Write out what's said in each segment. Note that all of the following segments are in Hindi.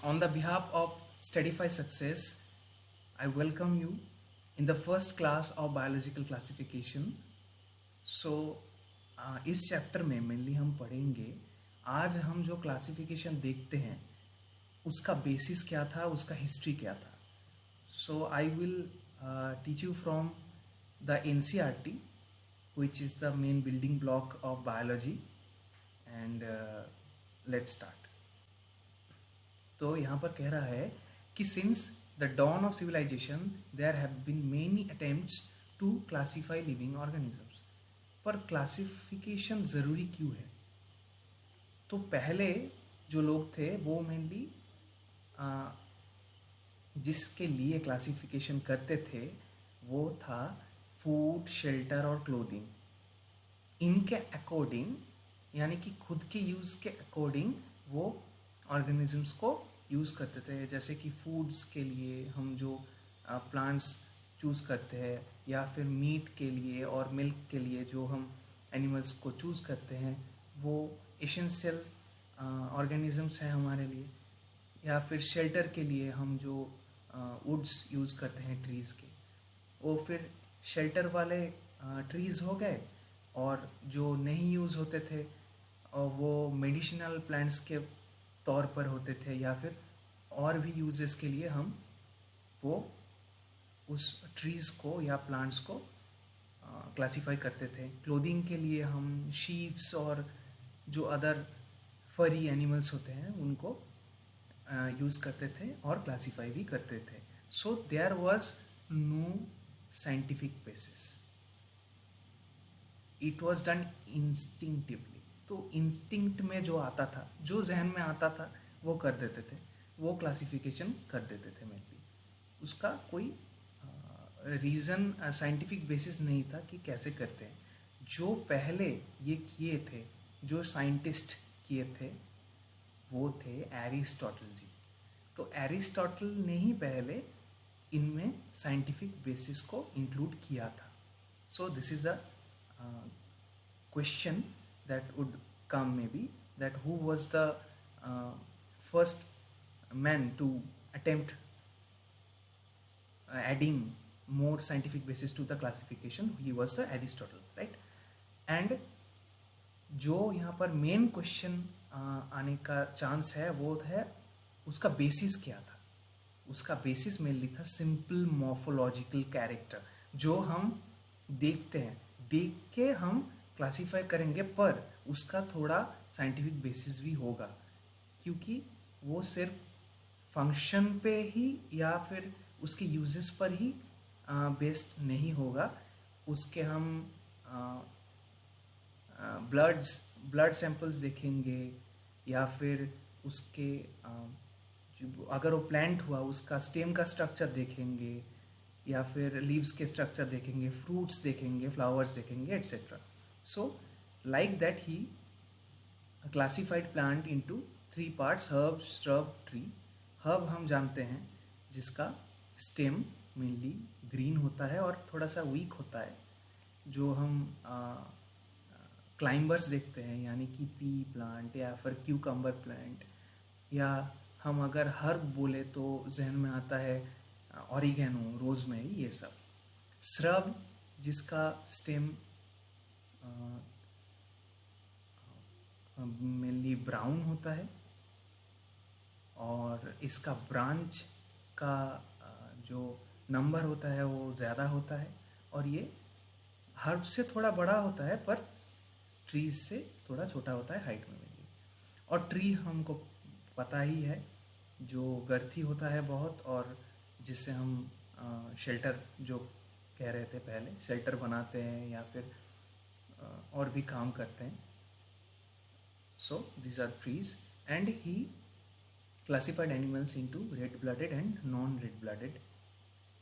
On the behalf of Studify Success, I welcome you in the first class of biological classification. So इस चैप्टर में मेनली हम पढ़ेंगे, आज हम जो क्लासिफिकेशन देखते हैं उसका बेसिस क्या था, उसका हिस्ट्री क्या था. So I will teach you from the NCERT, which is the main building block of biology. And let's start. तो यहाँ पर कह रहा है कि since the dawn of civilisation there have been many attempts to classify living organisms. पर क्लासिफिकेशन ज़रूरी क्यों है? तो पहले जो लोग थे वो मेनली जिसके लिए क्लासिफिकेशन करते थे वो था फूड, शेल्टर और क्लोथिंग. इनके अकॉर्डिंग, यानी कि खुद के यूज़ के अकॉर्डिंग वो ऑर्गेनिजम्स को यूज़ करते थे. जैसे कि फूड्स के लिए हम जो प्लांट्स चूज़ करते हैं, या फिर मीट के लिए और मिल्क के लिए जो हम एनिमल्स को चूज़ करते हैं वो एसेंशियल ऑर्गेनिजम्स हैं हमारे लिए. या फिर शेल्टर के लिए हम जो वुड्स यूज़ करते हैं ट्रीज़ के, वो फिर शेल्टर वाले ट्रीज़ हो गए. और जो नहीं यूज़ होते थे वो मेडिसिनल प्लांट्स के तौर पर होते थे, या फिर और भी यूजेस के लिए हम वो उस ट्रीज़ को या प्लांट्स को क्लासिफाई करते थे. क्लोथिंग के लिए हम शीप्स और जो अदर फरी एनिमल्स होते हैं उनको यूज़ करते थे और क्लासिफाई भी करते थे. So there was no scientific basis, it was done instinctively. तो इंस्टिंक्ट में जो आता था, जो जहन में आता था वो कर देते थे, वो क्लासिफिकेशन कर देते थे मेनली. उसका कोई रीज़न, साइंटिफिक बेसिस नहीं था कि कैसे करते हैं. जो पहले ये किए थे, जो साइंटिस्ट किए थे वो थे एरिस्टोटल जी. तो एरिस्टोटल ने ही पहले इनमें साइंटिफिक बेसिस को इंक्लूड किया था. So this is a question that would come, maybe, that who was the first man to attempt adding more scientific basis to the classification. He was the Aristotle, right? And जो यहाँ पर मेन क्वेश्चन आने का चांस है वो है उसका बेसिस क्या था. उसका बेसिस मेनली था सिंपल मॉर्फोलॉजिकल कैरेक्टर. जो हम देखते हैं, देख के हम क्लासीफाई करेंगे, पर उसका थोड़ा साइंटिफिक बेसिस भी होगा, क्योंकि वो सिर्फ फंक्शन पे ही या फिर उसके यूजेस पर ही बेस्ड नहीं होगा. उसके हम ब्लड सैंपल्स देखेंगे, या फिर उसके अगर वो प्लांट हुआ उसका स्टेम का स्ट्रक्चर देखेंगे, या फिर लीव्स के स्ट्रक्चर देखेंगे, फ्रूट्स देखेंगे, फ्लावर्स देखेंगे, etcetera. So like that he classified plant into 3 parts: herb, shrub, tree. Herb हम जानते हैं जिसका स्टेम मेनली ग्रीन होता है और थोड़ा सा वीक होता है. जो हम क्लाइंबर्स देखते हैं, यानी कि पी प्लांट या फिर क्यूकम्बर प्लांट, या हम अगर हर्ब बोले तो जहन में आता है ऑरिगेनो, रोजमेरी, ये सब. श्रब जिसका स्टेम मेनली ब्राउन होता है और इसका ब्रांच का जो नंबर होता है वो ज़्यादा होता है, और ये हर्ब से थोड़ा बड़ा होता है पर ट्रीज से थोड़ा छोटा होता है हाइट में मेनली. और ट्री हमको पता ही है, जो गर्थी होता है बहुत, और जिससे हम शेल्टर, जो कह रहे थे पहले, शेल्टर बनाते हैं या फिर और भी काम करते हैं. सो these are trees, and he classified animals into red-blooded and non-red-blooded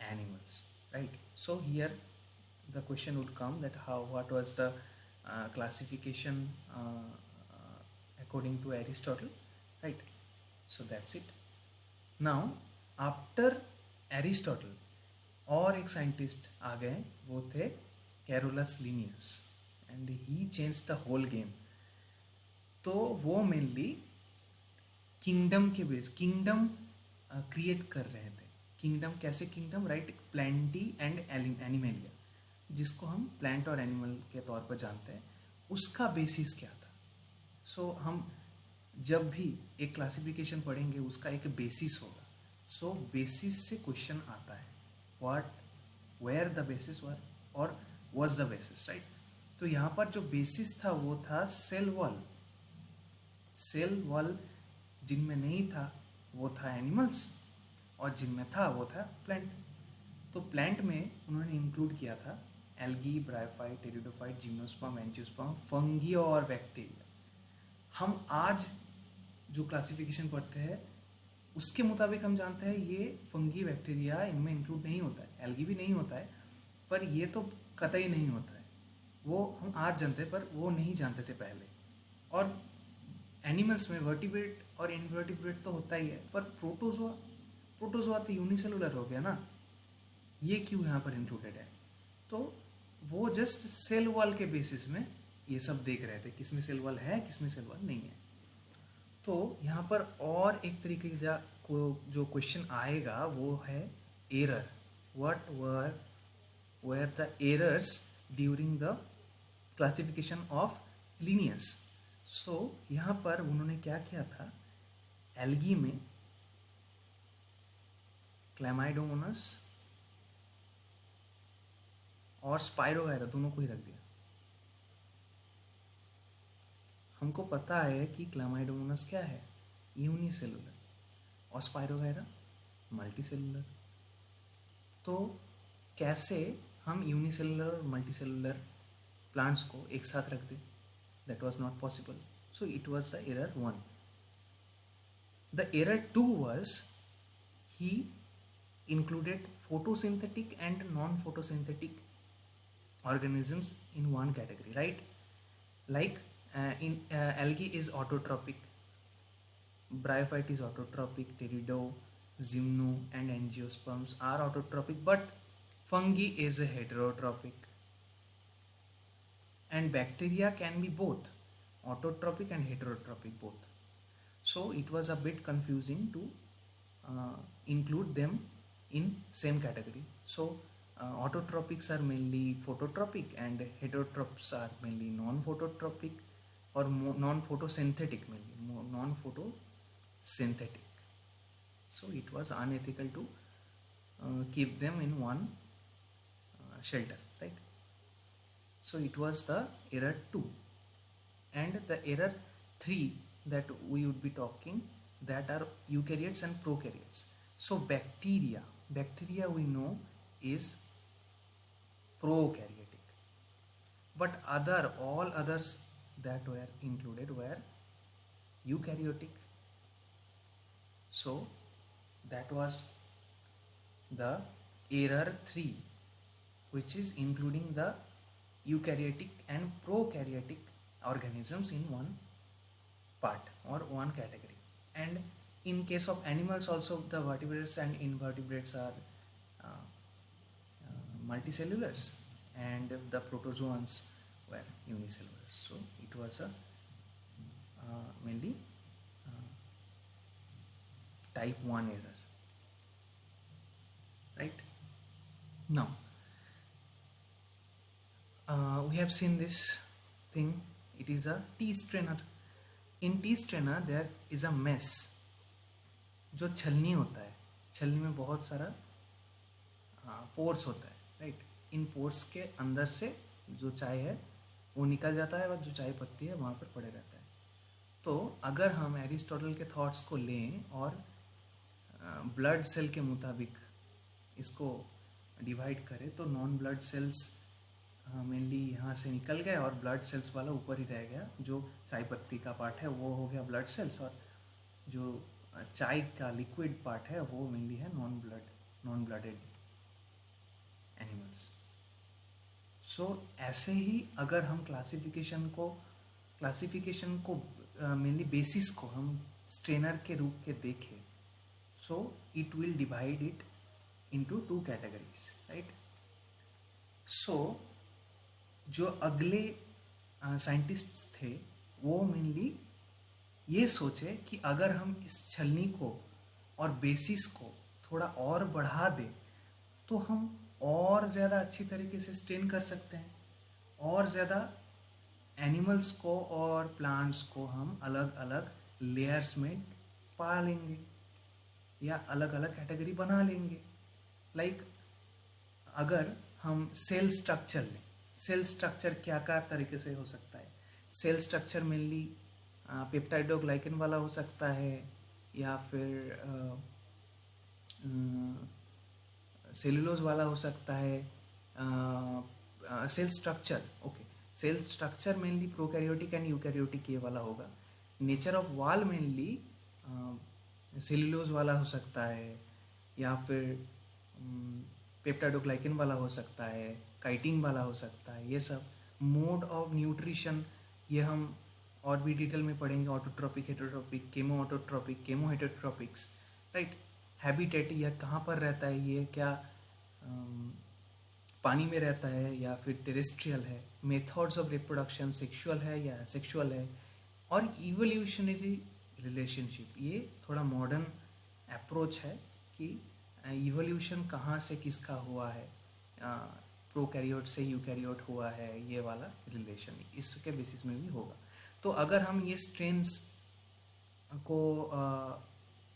animals, right? So here the question would come that what was the classification according to Aristotle, right? So that's it. Now after Aristotle और एक साइंटिस्ट आ गए, वो थे Carolus Linnaeus, and he change the whole game. तो वो मेनली किंगडम के बेस, किंगडम क्रिएट कर रहे थे। किंगडम कैसे kingdom, right, Plantae and Animalia, जिसको हम प्लांट और एनिमल के तौर पर जानते हैं, उसका बेसिस क्या था। सो हम जब भी एक क्लासिफिकेशन पढ़ेंगे उसका एक बेसिस होगा। सो बेसिस से क्वेश्चन आता है, व्हाट, वेयर द बेसिस वर और वाज द बेसिस, राइट। तो यहाँ पर जो बेसिस था वो था सेल वॉल। सेल वॉल जिनमें नहीं था वो था एनिमल्स, और जिनमें था वो था प्लांट। तो प्लांट में उन्होंने इंक्लूड किया था algae, bryophyte, pteridophyte, gymnosperm, angiosperm, fungi और बैक्टीरिया। हम आज जो क्लासिफिकेशन पढ़ते हैं उसके मुताबिक हम जानते हैं ये फंगी, बैक्टीरिया इनमें इंक्लूड नहीं होता है, एल्गी भी नहीं होता है, पर ये तो कतई नहीं होता है। वो हम आज जानते हैं पर वो नहीं जानते थे पहले। और एनिमल्स में वर्टिब्रेट और इनवर्टिब्रेट तो होता ही है, पर प्रोटोजोआ, प्रोटोजोआ तो यूनिसेलुलर हो गया ना, ये क्यों यहाँ पर इंक्लूडेड है। तो वो जस्ट सेल वॉल के बेसिस में ये सब देख रहे थे, किसमें सेल वॉल है, किसमें सेल वॉल नहीं है। तो यहाँ पर और एक तरीके का को जो क्वेश्चन आएगा वो है error. What were the errors during the classification of Linnaeus. So यहाँ पर उन्होंने क्या किया था, एल्गी में क्लैमाइडोमोनास और स्पाइरोगायरा दोनों को ही रख दिया। हमको पता है कि क्लैमाइडोमोनास क्या है, यूनिसेलुलर, और स्पाइरोगायरा मल्टीसेलुलर। तो कैसे हम यूनिसेलुलर और मल्टीसेलुलर प्लांट्स को एक साथ रख दें, that was not possible. So it was the error 1. The error 2 was he included photosynthetic and non-photosynthetic organisms in one category, right? Like in algae is autotrophic, bryophyte is autotrophic, pterido, gymno and angiosperms are autotrophic, but fungi is a heterotrophic, and bacteria can be both autotrophic and heterotrophic both. So it was a bit confusing to include them in same category. So autotropics are mainly phototropic and heterotrophs are mainly non-phototropic or non-photosynthetic, mainly non-photosynthetic. So it was unethical to keep them in one shelter, right? So it was the error 2. And the error 3 that we would be talking, that are eukaryotes and prokaryotes. So bacteria we know is prokaryotic, but all others that were included were eukaryotic. So that was the error 3, which is including the eukaryotic and prokaryotic organisms in one part or one category. And in case of animals also, the vertebrates and invertebrates are multicellulars, and the protozoans were unicellulars. So it was a mainly type 1 error, right? Now we have seen this thing, it is a tea strainer. In tea strainer there is a mess, जो छलनी होता है, छलनी में बहुत सारा पोर्स होता है, राइट। इन पोर्स के अंदर से जो चाय है वो निकल जाता है और जो चाय पत्ती है वहाँ पर पड़े रहता है। तो अगर हम एरिस्टोटल के थॉट्स को लें और ब्लड सेल के मुताबिक इसको डिवाइड करें तो नॉन ब्लड सेल्स मेनली यहाँ से निकल गए और ब्लड सेल्स वाला ऊपर ही रह गया। जो चाय पत्ती का पार्ट है वो हो गया ब्लड सेल्स, और जो चाय का लिक्विड पार्ट है वो मेनली है नॉन ब्लडेड एनिमल्स। सो ऐसे ही अगर हम क्लासिफिकेशन को मेनली बेसिस को हम स्ट्रेनर के रूप के देखें, so it will divide it into 2 categories, right. So जो अगले साइंटिस्ट्स थे वो मेनली ये सोचे कि अगर हम इस छलनी को और बेसिस को थोड़ा और बढ़ा दें तो हम और ज़्यादा अच्छी तरीके से स्टेन कर सकते हैं, और ज़्यादा एनिमल्स को और प्लांट्स को हम अलग अलग लेयर्स में पा लेंगे या अलग अलग कैटेगरी बना लेंगे। लाइक अगर हम सेल स्ट्रक्चर लें, सेल स्ट्रक्चर क्या क्या तरीके से हो सकता है। सेल स्ट्रक्चर मेनली पेप्टाइडोग्लाइकन वाला हो सकता है, या फिर सेलुलोज वाला हो सकता है। Cell structure, okay, cell structure mainly prokaryotic and eukaryotic ये वाला होगा। Nature of wall mainly cellulose वाला हो सकता है, या फिर पेप्टाइडोग्लाइकन वाला हो सकता है, काइटिन वाला हो सकता है। ये सब मोड ऑफ न्यूट्रिशन ये हम और भी डिटेल में पढ़ेंगे, autotrophic, heterotrophic, chemo autotrophic, chemo heterotrophics, right. Habitat यह कहाँ पर रहता है, ये क्या पानी में रहता है या फिर टेरेस्ट्रियल है। मेथड्स ऑफ रिप्रोडक्शन सेक्सुअल है या असेक्सुअल है। और इवोल्यूशनरी रिलेशनशिप, ये थोड़ा मॉडर्न अप्रोच है कि इवोल्यूशन कहाँ से किसका हुआ है, प्रोकैरियोट से यूकैरियोट हुआ है, ये वाला रिलेशन इसके बेसिस में भी होगा। तो अगर हम ये स्ट्रेन्स को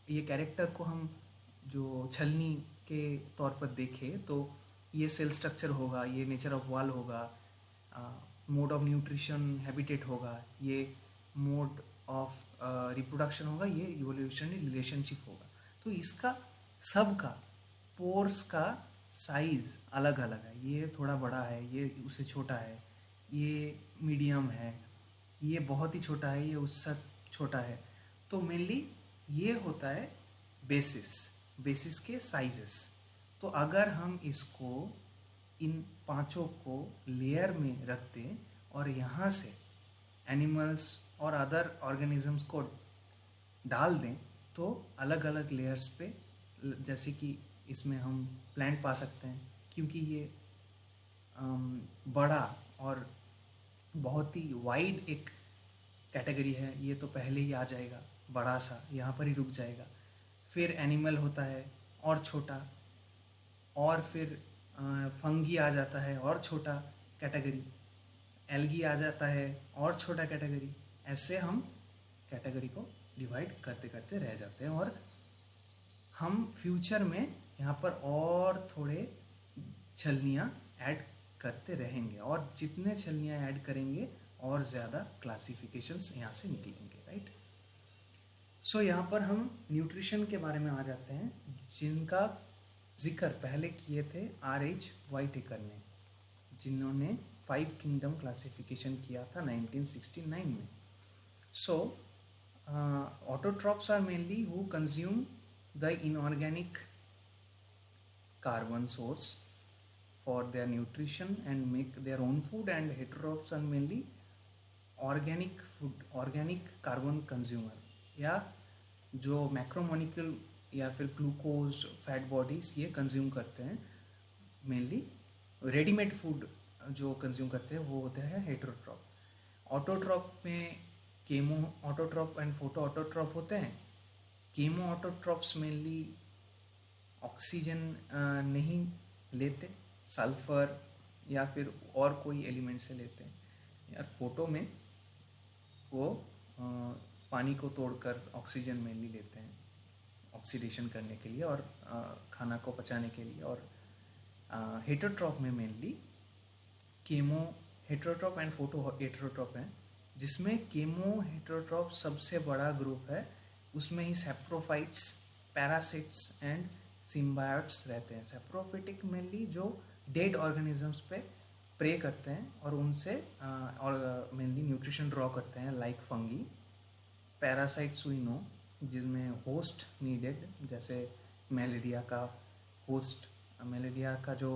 ये कैरेक्टर को हम जो छलनी के तौर पर देखें तो ये सेल स्ट्रक्चर होगा, ये नेचर ऑफ वॉल होगा, मोड ऑफ न्यूट्रिशन हैबिटेट होगा, ये मोड ऑफ रिप्रोडक्शन होगा, ये इवोल्यूशनरी रिलेशनशिप होगा। तो इसका सबका पोर्स का साइज़ अलग अलग है। ये थोड़ा बड़ा है, ये उससे छोटा है, ये मीडियम है, ये बहुत ही छोटा है, ये उससे छोटा है। तो मेनली ये होता है बेसिस के साइजेस। तो अगर हम इसको इन पांचों को लेयर में रख दें और यहाँ से एनिमल्स और अदर ऑर्गेनिजम्स को डाल दें तो अलग अलग लेयर्स पे, जैसे कि इसमें हम प्लांट पा सकते हैं, क्योंकि ये बड़ा और बहुत ही वाइड एक कैटेगरी है, ये तो पहले ही आ जाएगा, बड़ा सा यहाँ पर ही रुक जाएगा। फिर एनिमल होता है और छोटा, और फिर फंगी आ जाता है और छोटा कैटेगरी, एल्गी आ जाता है और छोटा कैटेगरी। ऐसे हम कैटेगरी को डिवाइड करते करते रह जाते हैं, और हम फ्यूचर में यहाँ पर और थोड़े छलनियाँ ऐड करते रहेंगे, और जितने छलनियाँ ऐड करेंगे और ज़्यादा क्लासिफिकेशंस यहाँ से निकलेंगे, राइट। सो यहाँ पर हम न्यूट्रिशन के बारे में आ जाते हैं, जिनका जिक्र पहले किए थे R.H. व्हाइटेकर ने, जिन्होंने 5 किंगडम क्लासिफिकेशन किया था 1969 में। So autotrophs are mainly who consume the inorganic carbon source for their nutrition and make their own food, and heterotrophs are mainly organic food, organic carbon consumer, या जो मैक्रोमोलिक्यूल या फिर ग्लूकोज फैट बॉडीज ये कंज्यूम करते हैं। मेनली रेडीमेड फूड जो कंज्यूम करते हैं वो होते हैं हेटेरोट्रॉप। ऑटोट्रॉप में chemo autotroph and photo autotroph होते हैं। केमो ऑटोट्रॉप्स मेनली ऑक्सीजन नहीं लेते, सल्फर या फिर और कोई एलिमेंट से लेते हैं। यार फोटो में वो पानी को तोड़कर ऑक्सीजन मेनली लेते हैं ऑक्सीडेशन करने के लिए और खाना को पचाने के लिए। और हेटेरोट्रॉप में मेनली केमो हेटेरोट्रॉप एंड फोटो हेटेरोट्रॉप हैं, जिसमें केमो हेटेरोट्रॉप सबसे बड़ा ग्रुप है। उसमें ही सेप्रोफाइट्स, पैरासिट्स एंड सिम्बायोट्स रहते हैं। सेप्रोफिटिक मेनली जो डेड ऑर्गेनिजम्स पे प्रे करते हैं और उनसे और मेनली न्यूट्रिशन ड्रॉ करते हैं, like fungi. Parasites we know, जिसमें होस्ट नीडेड, जैसे मलेरिया का होस्ट, मलेरिया का जो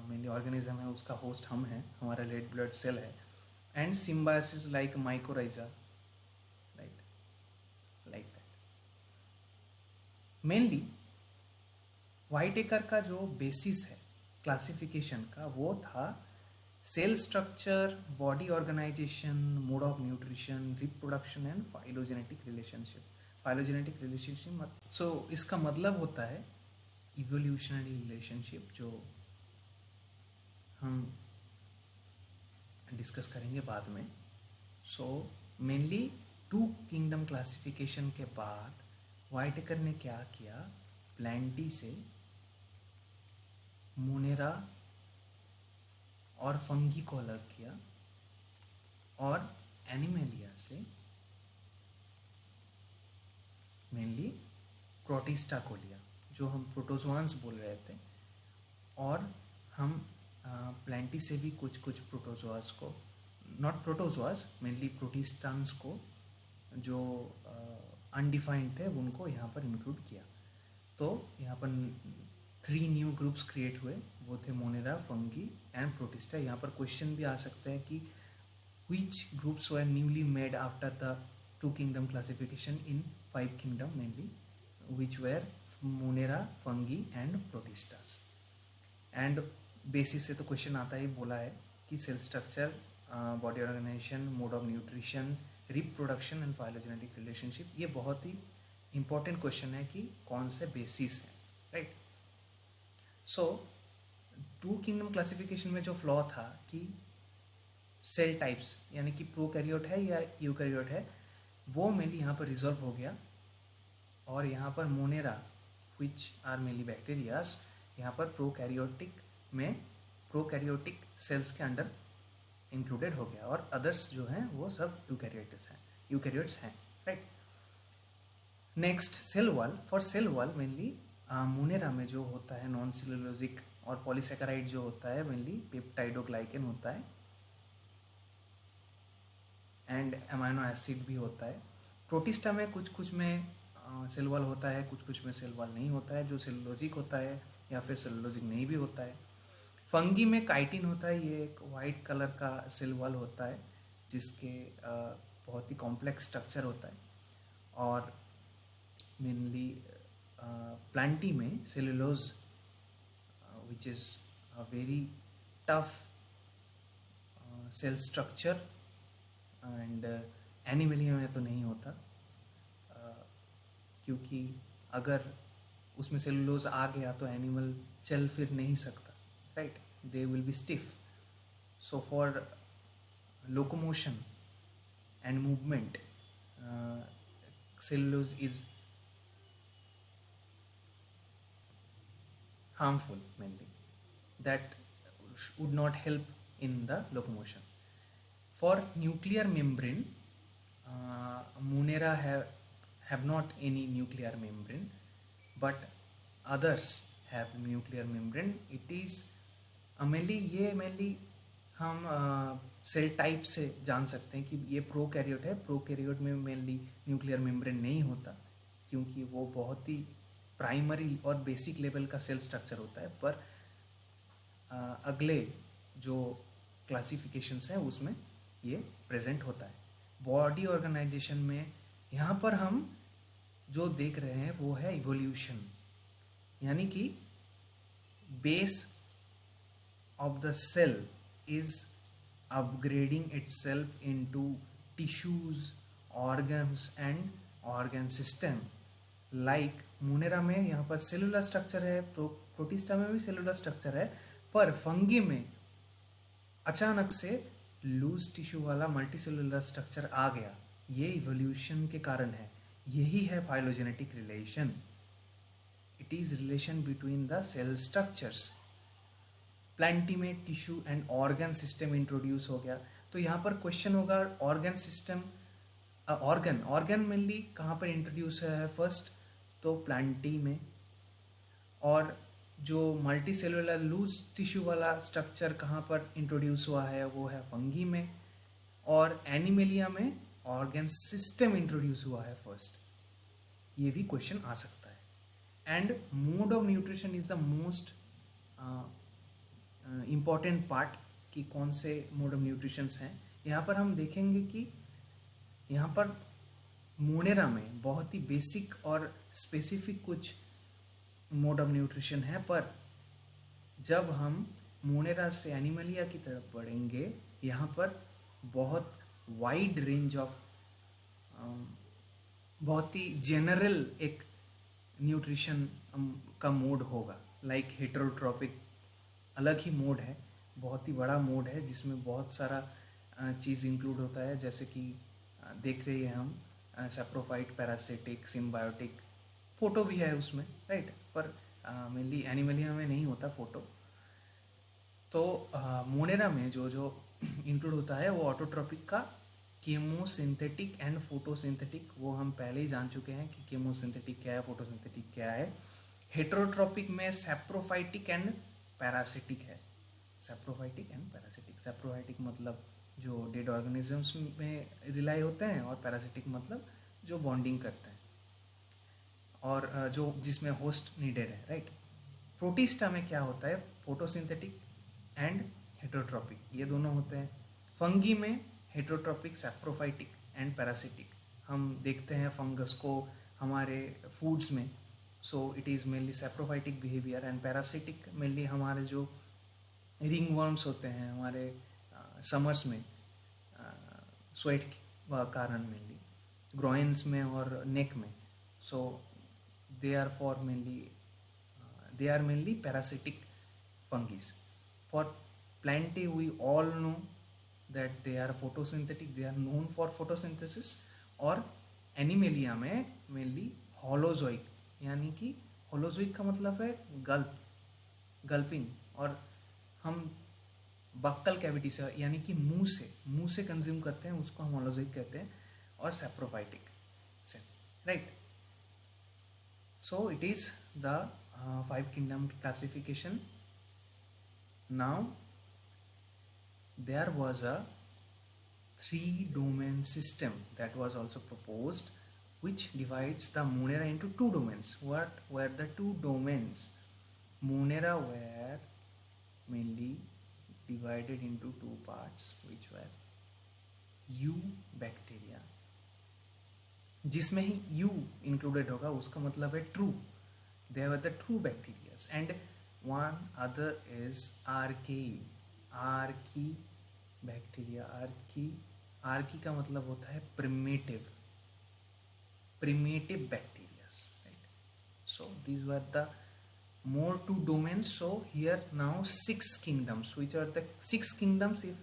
मेनली ऑर्गेनिज्म है उसका होस्ट हम हैं, हमारा रेड ब्लड सेल है। And symbiosis like mycorrhiza, right, like that. Mainly Whittaker का जो बेसिस है क्लासिफिकेशन का वो था cell structure, body organisation, mode of nutrition, reproduction and phylogenetic relationship. Phylogenetic relationship so इसका मतलब होता है इवोल्यूशनरी रिलेशनशिप, जो हम डिस्कस करेंगे बाद में। So mainly two kingdom classification के बाद व्हाइटेकर ने क्या किया, प्लेंटी से मोनेरा और फंगी को अलग किया और एनिमेलिया से मेनली प्रोटिस्टा को लिया, जो हम प्रोटोजोआंस बोल रहे थे, और हम प्लेंटी से भी कुछ कुछ प्रोटोजोआस को, नॉट प्रोटोजोआस, मेनली प्रोटिस्टान्स को जो अनडिफाइंड थे उनको यहाँ पर इंक्लूड किया। तो यहाँ पर 3 न्यू ग्रुप्स क्रिएट हुए, वो थे मोनेरा, फंगी एंड प्रोटिस्टा। यहाँ पर क्वेश्चन भी आ सकता है कि which groups were newly made after the 2 kingdom classification in 5 kingdom mainly, which were monera, fungi and protistas। And basis से तो क्वेश्चन आता ही बोला है कि cell structure, body organisation, mode of nutrition, reproduction and phylogenetic relationship. ये बहुत ही इंपॉर्टेंट क्वेश्चन है कि कौन से बेसिस हैं, राइट। सो 2 किंगडम क्लासिफिकेशन में जो फ्लॉ था कि सेल टाइप्स यानी कि प्रोकैरियोट है या यूकैरियोट है, वो मेनली यहाँ पर रिजॉल्व हो गया। और यहाँ पर Monera which are mainly bacterias, यहाँ पर प्रोकैरियोटिक सेल्स के अंडर इंक्लूडेड हो गया, और अदर्स जो हैं वो सब यूकैरियोट्स हैं, right. Next cell wall. For cell wall mainly Monera में जो होता है नॉन सेलुलोजिक और पॉलीसेकेराइड जो होता है, मेनली पेप्टाइडोग्लाइकेन होता है एंड अमाइनो एसिड भी होता है। प्रोटिस्टा में कुछ कुछ में सेल वॉल होता है, कुछ कुछ में सेल वॉल नहीं होता है, जो सेलुलोजिक होता है या फिर सेलुलोजिक नहीं भी होता है। फंगी में काइटिन होता है, ये एक वाइट कलर का सेल वॉल होता है जिसके बहुत ही कॉम्प्लेक्स स्ट्रक्चर होता है। और मेनली प्लांटी में cellulose which is a very tough cell structure, and Animalia में तो नहीं होता, क्योंकि अगर उसमें सेलुलोज आ गया तो एनिमल चल फिर नहीं सकता, right, they will be stiff. So for locomotion and movement cellulose is harmful mainly, that would not help in the locomotion. For nuclear membrane, Monera have not any nuclear membrane, but others have nuclear membrane. It is mainly हम सेल टाइप से जान सकते हैं कि ये प्रोकैरियोट है। प्रोकैरियोट में मेनली न्यूक्लियर मेम्ब्रेन नहीं होता, क्योंकि वो बहुत ही प्राइमरी और बेसिक लेवल का सेल स्ट्रक्चर होता है। पर अगले जो क्लासिफिकेशंस हैं उसमें ये प्रेजेंट होता है। बॉडी ऑर्गेनाइजेशन में यहाँ पर हम जो देख रहे हैं वो है इवोल्यूशन, यानी कि base of the cell is upgrading itself into tissues, organs and organ system. Like Monera में यहाँ पर सेलुलर स्ट्रक्चर है, प्रोटिस्टा में भी सेलुलर स्ट्रक्चर है, पर फंगी में अचानक से लूज टिश्यू वाला मल्टीसेलुलर स्ट्रक्चर आ गया। ये इवोल्यूशन के कारण है। यही है phylogenetic relation. It is relation between the cell structures. Plantae में tissue and organ system introduce हो गया। तो यहाँ पर क्वेश्चन होगा ऑर्गन सिस्टम, ऑर्गन मेनली कहाँ पर इंट्रोड्यूस है फर्स्ट, तो प्लांटी में। और जो मल्टी सेलुलर लूज टिश्यू वाला स्ट्रक्चर कहाँ पर इंट्रोड्यूस हुआ है वो है फंगी में। और एनिमेलिया में ऑर्गन सिस्टम इंट्रोड्यूस हुआ है फर्स्ट। ये भी क्वेश्चन आ सकता है। And mode of nutrition is the most important part कि कौन से मोड ऑफ न्यूट्रिशंस हैं। यहाँ पर हम देखेंगे कि यहाँ पर मोनेरा में बहुत ही बेसिक और स्पेसिफिक कुछ मोड ऑफ न्यूट्रिशन है, पर जब हम मोनेरा से एनिमलिया की तरफ बढ़ेंगे, यहाँ पर बहुत वाइड रेंज ऑफ, बहुत ही जनरल एक न्यूट्रिशन का मोड होगा। लाइक हेटरोट्रॉपिक अलग ही मोड है, बहुत ही बड़ा मोड है जिसमें बहुत सारा चीज़ इंक्लूड होता है, जैसे कि देख रहे हैं हम सैप्रोफाइट, पैरासिटिक, सिम्बायोटिक, फोटो भी है उसमें, राइट, पर मेनली एनिमलिया में नहीं होता फोटो। तो मोनेरा में जो जो इंक्लूड होता है वो ऑटोट्रॉपिक का केमोसिंथेटिक एंड फोटोसिंथेटिक, वो हम पहले ही जान चुके हैं कि केमोसिंथेटिक क्या है, फोटोसिंथेटिक क्या है। हेटरोट्रॉपिक में सैप्रोफाइटिक एंड पैरासिटिक है। सैप्रोफाइटिक एंड पैरासिटिक, सैप्रोफाइटिक मतलब जो डेड ऑर्गेनिजम्स में रिलाई होते हैं, और पैरासिटिक मतलब जो बॉन्डिंग करते हैं और जो जिसमें होस्ट नीडेड है, राइट। प्रोटिस्टा में क्या होता है, फोटोसिंथेटिक एंड हेटरोट्रॉपिक, ये दोनों होते हैं। फंगी में हेटरोट्रॉपिक, सैप्रोफाइटिक एंड पैरासिटिक। हम देखते हैं फंगस को हमारे फूड्स में, so it is mainly saprophytic behaviour, and parasitic mainly हमारे जो रिंग वर्म्स होते हैं हमारे समर्स में, स्वेट कारण मेनली ग्रोइंस में और नेक में, सो they are for mainly they are mainly parasitic fungi. For plantae we all know that they are photosynthetic, they are known for photosynthesis। और एनिमेलिया में मेनली होलोजोइक, यानी कि होलोजोइक का मतलब है गल्पिंग, और हम बक्कल कैविटी से यानी कि मुंह से कंज्यूम करते हैं, उसको हम होलोजोइक कहते हैं, और सैप्रोफाइटिक से, right. So it is the five kingdom classification. Now there was a 3-domain system that was also proposed, which divides the Monera into 2 domains. What were the 2 domains? Monera were mainly divided into 2 parts, which were eubacteria, जिसमें ही यू इंक्लूडेड होगा उसका मतलब है true, they are the true bacterias, and one other is archaebacteria. Archae का मतलब होता है primitive bacterias, right. So these were the more 2 domains. So here now 6 kingdoms, which are the 6 kingdoms if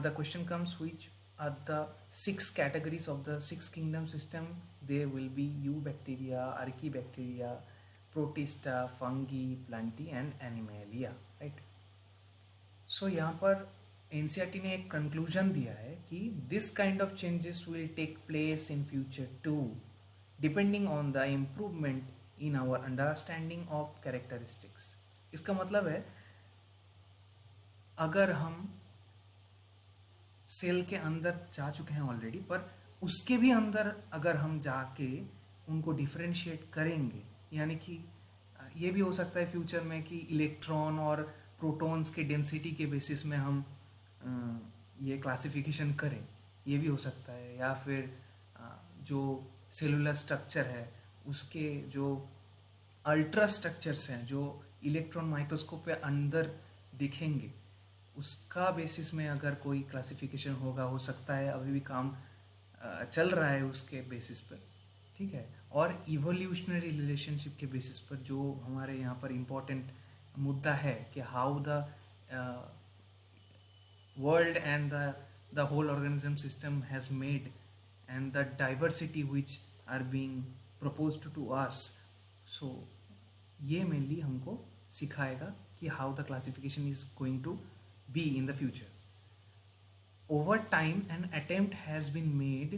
the question comes, which are the 6 categories of the 6 kingdom system, there will be eubacteria, archaebacteria, protista, fungi, plantae and animalia, right। so यहाँ पर NCERT ने एक कंक्लूजन दिया है कि this kind of changes will take place in future too, depending on the improvement in our understanding of characteristics। इसका मतलब है अगर हम सेल के अंदर जा चुके हैं ऑलरेडी, पर उसके भी अंदर अगर हम जाके उनको डिफरेंशिएट करेंगे, यानी कि ये भी हो सकता है फ्यूचर में कि इलेक्ट्रॉन और प्रोटॉन्स के डेंसिटी के बेसिस में हम ये क्लासिफिकेशन करें, ये भी हो सकता है। या फिर जो सेलुलर स्ट्रक्चर है उसके जो अल्ट्रा स्ट्रक्चर्स हैं जो इलेक्ट्रॉन माइक्रोस्कोप पे अंदर दिखेंगे, उसका बेसिस में अगर कोई क्लासिफिकेशन होगा, हो सकता है अभी भी काम चल रहा है उसके बेसिस पर, ठीक है। और इवोल्यूशनरी रिलेशनशिप के बेसिस पर जो हमारे यहाँ पर इम्पोर्टेंट मुद्दा है कि how the world and the whole organism system has made and the diversity which are being proposed to us. So ये मेनली हमको सिखाएगा कि how the classification is going to be in the future. Over time, an attempt has been made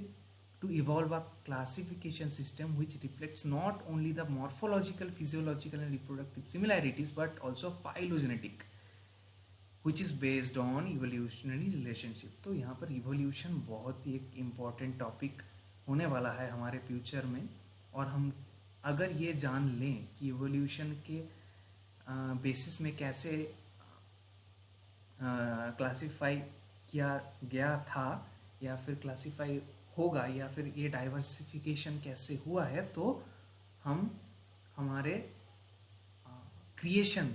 to evolve a classification system which reflects not only the morphological, physiological and reproductive similarities but also phylogenetic, which is based on evolutionary relationship। तो यहाँ पर evolution बहुत ही एक important topic होने वाला है हमारे फ्यूचर में, और हम अगर ये जान लें कि evolution के बेसिस में कैसे क्लासीफाई किया गया था या फिर क्लासीफाई होगा या फिर ये डाइवर्सिफिकेशन कैसे हुआ है, तो हम हमारे क्रिएशन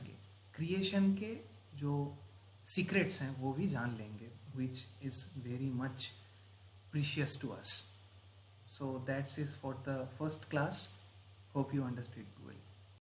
के जो सीक्रेट्स हैं वो भी जान लेंगे, which is very much precious to us. So that's it for the first class. Hope you understood well.